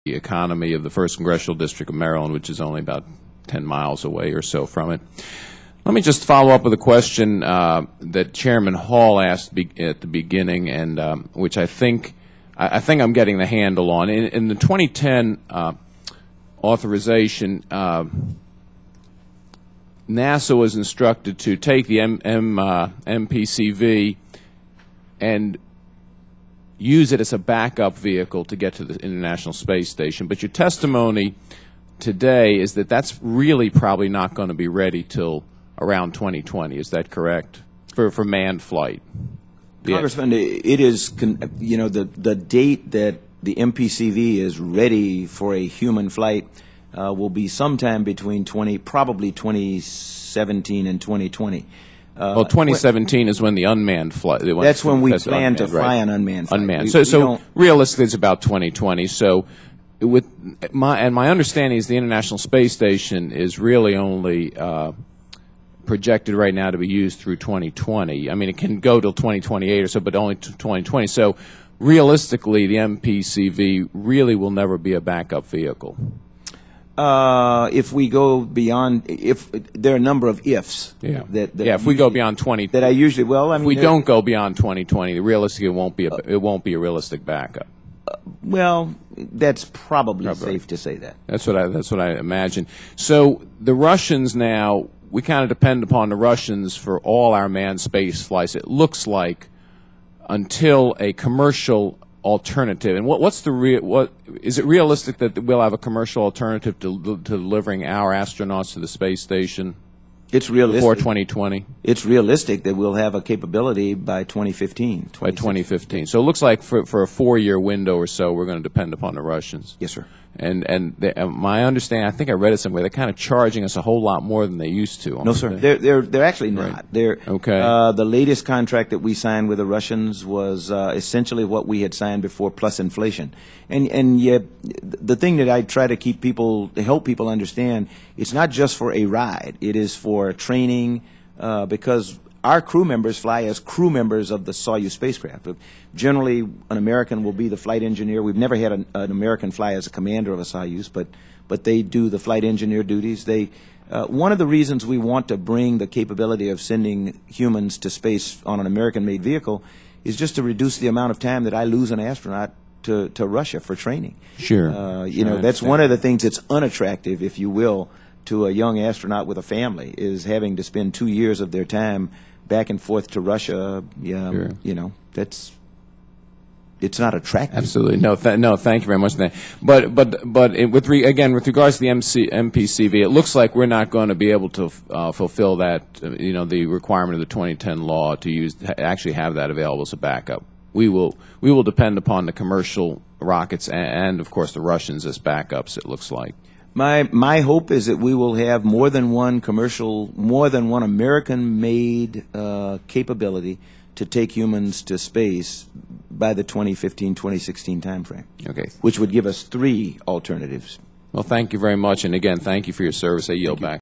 the economy of the 1st Congressional District of Maryland, which is only about 10 miles away or so from it. Let me just follow up with a question that Chairman Hall asked at the beginning, and which I think I'm getting the handle on. In the 2010 authorization, NASA was instructed to take the MPCV and use it as a backup vehicle to get to the International Space Station. But your testimony today is that that's really probably not going to be ready till around 2020. Is that correct? For manned flight? Congressman, it is, you know, the date that the MPCV is ready for a human flight will be sometime between probably 2017 and 2020. Well, 2017 is when the unmanned flight. That's when we plan to fly an unmanned flight. Unmanned. So realistically, it's about 2020. So, with my understanding is the International Space Station is really only projected right now to be used through 2020. I mean, it can go till 2028 or so, but only to 2020. So, realistically, the MPCV really will never be a backup vehicle. If we go beyond, if there are a number of ifs. Yeah. If we go beyond 20, that I usually if we don't go beyond 2020, realistically, it won't be a realistic backup. Well, that's probably safe to say that. That's what I imagine. So the Russians now, we kind of depend upon the Russians for all our manned space flights. It looks like until a commercial alternative. And what is it realistic that we'll have a commercial alternative to delivering our astronauts to the space station? It's realistic. Before 2020? It's realistic that we'll have a capability by 2015. By 2015. So it looks like for a 4-year window or so, we're going to depend upon the Russians. Yes, sir. And my understanding, I think I read it somewhere, they're kind of charging us a whole lot more than they used to. No, sir. They're actually not. Right. They're, okay. The latest contract that we signed with the Russians was essentially what we had signed before, plus inflation. And yet, the thing that I try to help people understand, it's not just for a ride. It is for training, because our crew members fly as crew members of the Soyuz spacecraft. Generally, an American will be the flight engineer. We've never had an American fly as a commander of a Soyuz, but they do the flight engineer duties. One of the reasons we want to bring the capability of sending humans to space on an American-made vehicle is just to reduce the amount of time that I lose an astronaut to Russia for training. Sure. You know, that's one of the things that's unattractive, if you will, to a young astronaut with a family, is having to spend 2 years of their time back and forth to Russia. Sure. You know, it's not attractive. Absolutely. No, thank you very much for that. But with regards to the MPCV, it looks like we're not going to be able to fulfill that, you know, the requirement of the 2010 law to actually have that available as a backup. We will depend upon the commercial rockets and of course the Russians as backups, it looks like. My hope is that we will have more than one American-made capability to take humans to space by the 2015-2016 timeframe. Okay. Which would give us 3 alternatives. Well, thank you very much, and again, thank you for your service. I yield back.